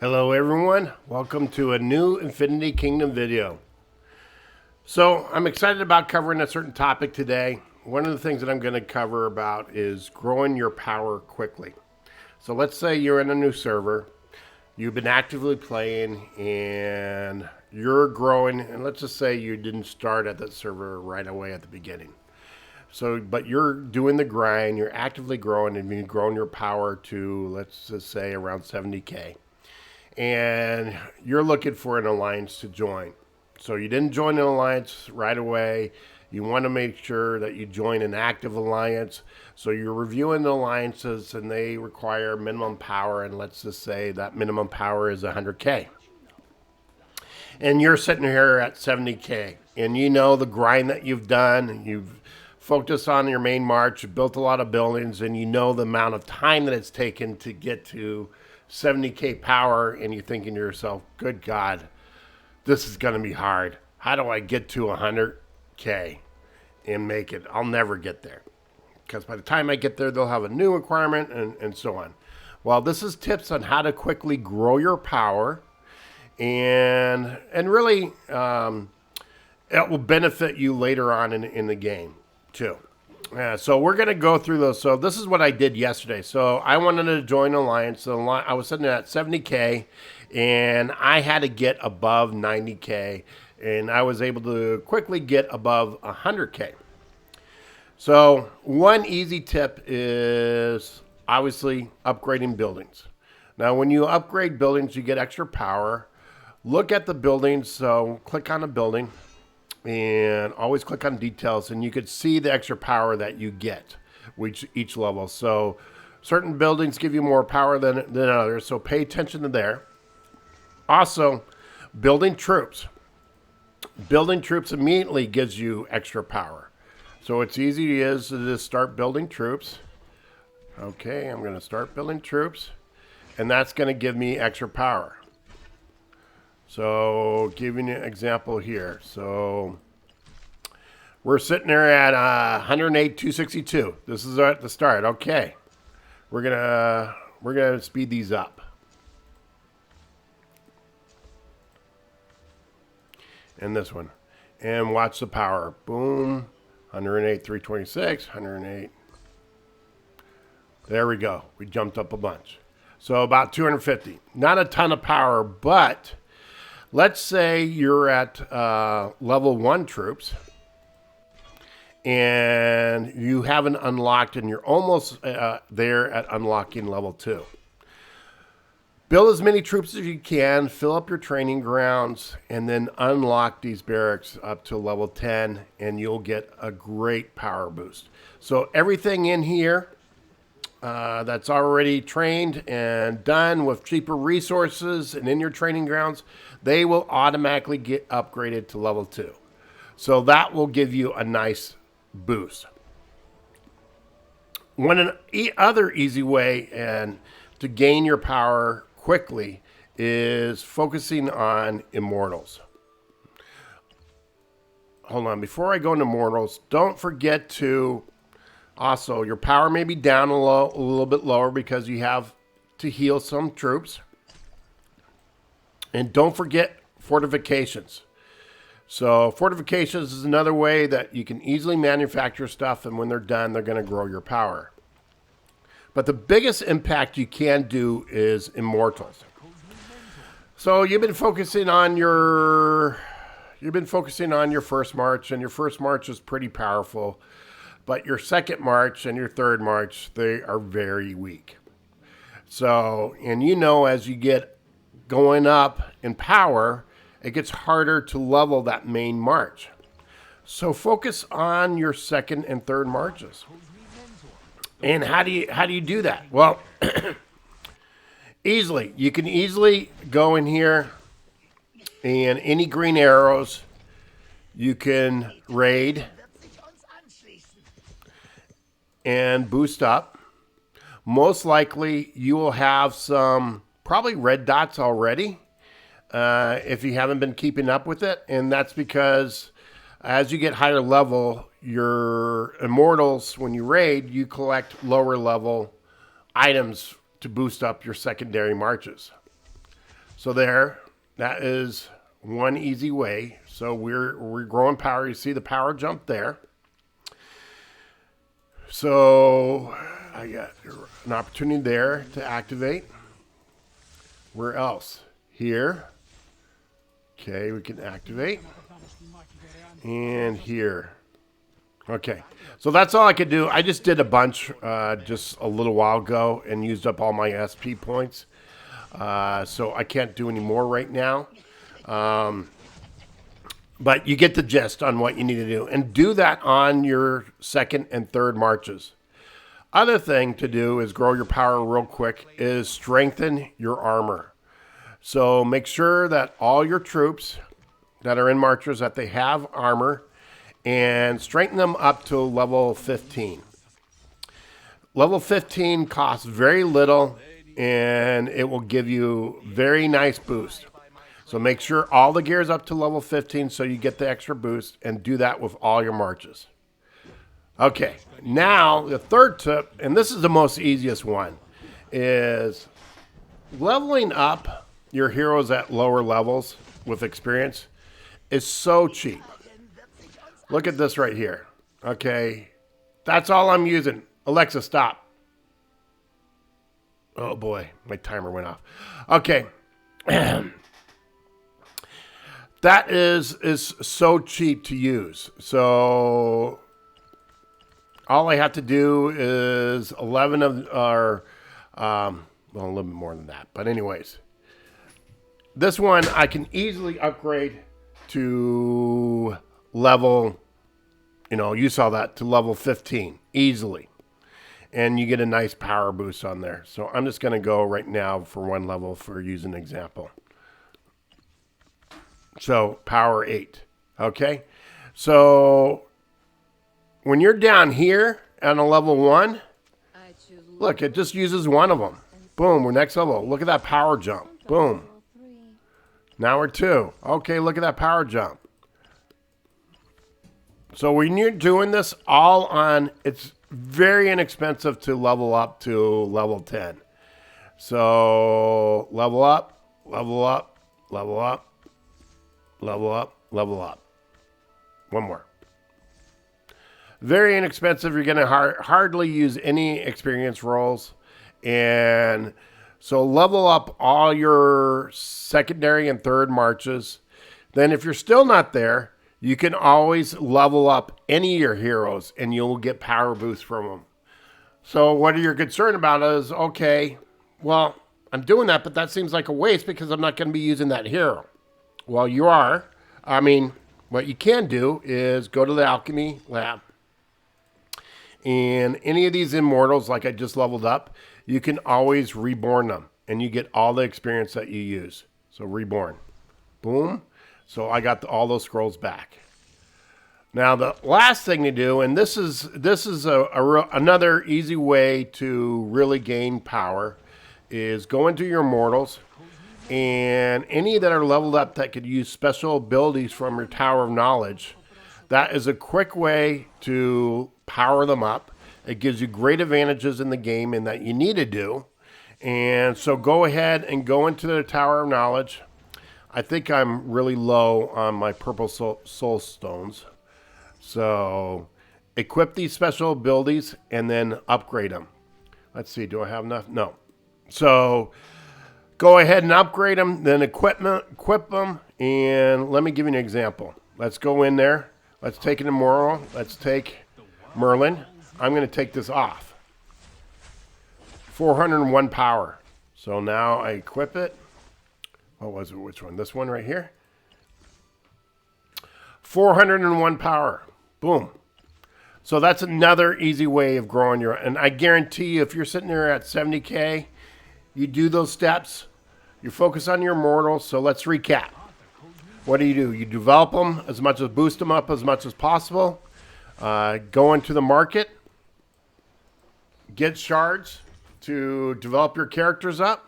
Hello everyone, welcome to a new Infinity Kingdom video. So I'm excited about covering a certain topic today. One of the things that I'm going to cover about is growing your power quickly. So let's say you're in a new server, you've been actively playing and you're growing, and let's just say you didn't start at that server right away at the beginning. So, but you're doing the grind, you're actively growing, and you've grown your power to, let's just say, around 70K. And you're looking for an alliance to join. So you didn't join an alliance right away. You want to make sure that you join an active alliance. So you're reviewing the alliances and they require minimum power. And let's just say that minimum power is 100K. And you're sitting here at 70K. And you know the grind that you've done. You've focused on your main march. You built a lot of buildings. And you know the amount of time that it's taken to get to 70K power, and you're thinking to yourself, good God, this is going to be hard. How do I get to 100K and make it? I'll never get there. Because by the time I get there, they'll have a new requirement and so on. Well, this is tips on how to quickly grow your power, and really it will benefit you later on in the game too. So we're going to go through those. So this is what I did yesterday. So I wanted to join Alliance. So I was sitting at 70K, and I had to get above 90K, and I was able to quickly get above 100K. So one easy tip is obviously upgrading buildings. Now, when you upgrade buildings, you get extra power. Look at the buildings. So click on a building and always click on details, and you could see the extra power that you get with each level. So certain buildings give you more power than others, so pay attention to there. Also, building troops immediately gives you extra power, so it's easy to just start building troops. Okay, I'm going to start building troops, and that's going to give me extra power. So, giving you an example here. So, we're sitting there at 108, 262. This is at the start. Okay, we're gonna speed these up. And this one, and watch the power. Boom, 108, 326, 108. There we go. We jumped up a bunch. So about 250. Not a ton of power, but let's say you're at level 1 troops and you haven't unlocked, and you're almost there at unlocking level 2. Build as many troops as you can, fill up your training grounds, and then unlock these barracks up to level 10, and you'll get a great power boost. So everything in here that's already trained and done with cheaper resources and in your training grounds, they will automatically get upgraded to level 2. So that will give you a nice boost. Other easy way and to gain your power quickly is focusing on Immortals. Hold on, before I go into Immortals, don't forget to also, your power may be down a little bit lower because you have to heal some troops. And don't forget fortifications. So fortifications is another way that you can easily manufacture stuff, and when they're done, they're going to grow your power. But the biggest impact you can do is Immortals. So you've been focusing on your first march, and your first march is pretty powerful. But your second march and your third march, they are very weak. So, and you know, as you get going up in power, it gets harder to level that main march. So focus on your second and third marches. And how do you do that? Well, easily. You can easily go in here, and any green arrows, you can raid and boost up. Most likely you will have some probably red dots already if you haven't been keeping up with it, and that's because as you get higher level, your Immortals, when you raid, you collect lower level items to boost up your secondary marches. So there, that is one easy way. So we're growing power. You see the power jump there. So I got an opportunity there to activate. Where else? Here. Okay, we can activate. And here. Okay, so that's all I could do. I just did a bunch just a little while ago and used up all my SP points. So I can't do any more right now. But you get the gist on what you need to do. And do that on your second and third marches. Other thing to do is grow your power real quick is strengthen your armor. So make sure that all your troops that are in marches, that they have armor, and strengthen them up to level 15. Level 15 costs very little, and it will give you very nice boost. So make sure all the gear is up to level 15 so you get the extra boost, and do that with all your marches. Okay, now the third tip, and this is the most easiest one, is leveling up your heroes at lower levels with experience is so cheap. Look at this right here. Okay, that's all I'm using. Alexa, stop. Oh boy, my timer went off. Okay. That is so cheap to use. So all I have to do is 11 of our, well, a little bit more than that. But anyways, this one I can easily upgrade to level, you saw that, to level 15 easily. And you get a nice power boost on there. So I'm just going to go right now for one level for using an example. So power 8. Okay. So when you're down here on a level 1, look, it just uses one of them. Boom, we're next level. Look at that power jump. Boom. Now we're 2. Okay, look at that power jump. So when you're doing this all on, it's very inexpensive to level up to level 10. So level up, level up, level up, level up, level up. One more. Very inexpensive. You're going to hardly use any experience rolls. And so level up all your secondary and third marches. Then if you're still not there, you can always level up any of your heroes and you'll get power boosts from them. So what you're concerned about is, okay, well, I'm doing that, but that seems like a waste because I'm not going to be using that hero. Well, you are. I mean, what you can do is go to the alchemy lab. And any of these immortals, like I just leveled up, you can always reborn them. And you get all the experience that you use. So reborn. Boom. So I got all those scrolls back. Now the last thing to do, and this is another easy way to really gain power, is go into your immortals. And any that are leveled up that could use special abilities from your Tower of Knowledge, that is a quick way to power them up. It gives you great advantages in the game and that you need to do. And so go ahead and go into the Tower of Knowledge. I think I'm really low on my purple soul stones. So equip these special abilities and then upgrade them. Let's see, do I have enough? No. So go ahead and upgrade them, then equip them, and let me give you an example. Let's go in there. Let's take an Immortal. Let's take Merlin. I'm going to take this off. 401 power. So now I equip it. What was it? Which one? This one right here. 401 power. Boom. So that's another easy way of growing your... And I guarantee you, if you're sitting there at 70K, you do those steps, you focus on your immortals. So let's recap. What do? You develop them as much as boost them up as much as possible. Go into the market. Get shards to develop your characters up.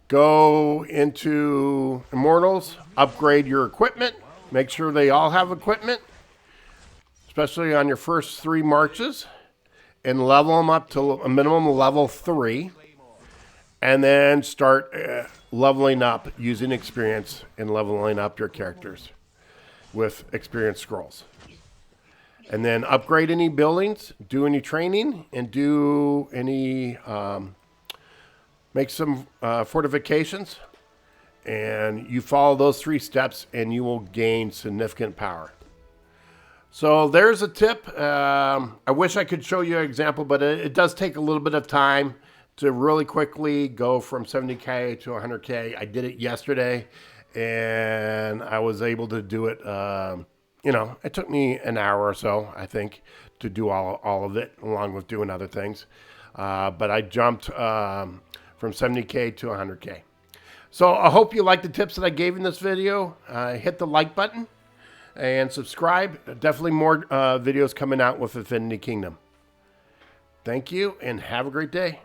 Go into Immortals. Upgrade your equipment. Make sure they all have equipment. Especially on your first 3 marches. And level them up to a minimum level 3. and then start leveling up using experience and leveling up your characters with experience scrolls. And then upgrade any buildings, do any training, and do any, make some fortifications. And you follow those 3 steps and you will gain significant power. So there's a tip. I wish I could show you an example, but it does take a little bit of time to really quickly go from 70K to 100K. I did it yesterday and I was able to do it. It took me an hour or so, I think, to do all of it, along with doing other things. But I jumped from 70K to 100K. So I hope you liked the tips that I gave in this video. Hit the like button and subscribe. Definitely more videos coming out with Infinity Kingdom. Thank you and have a great day.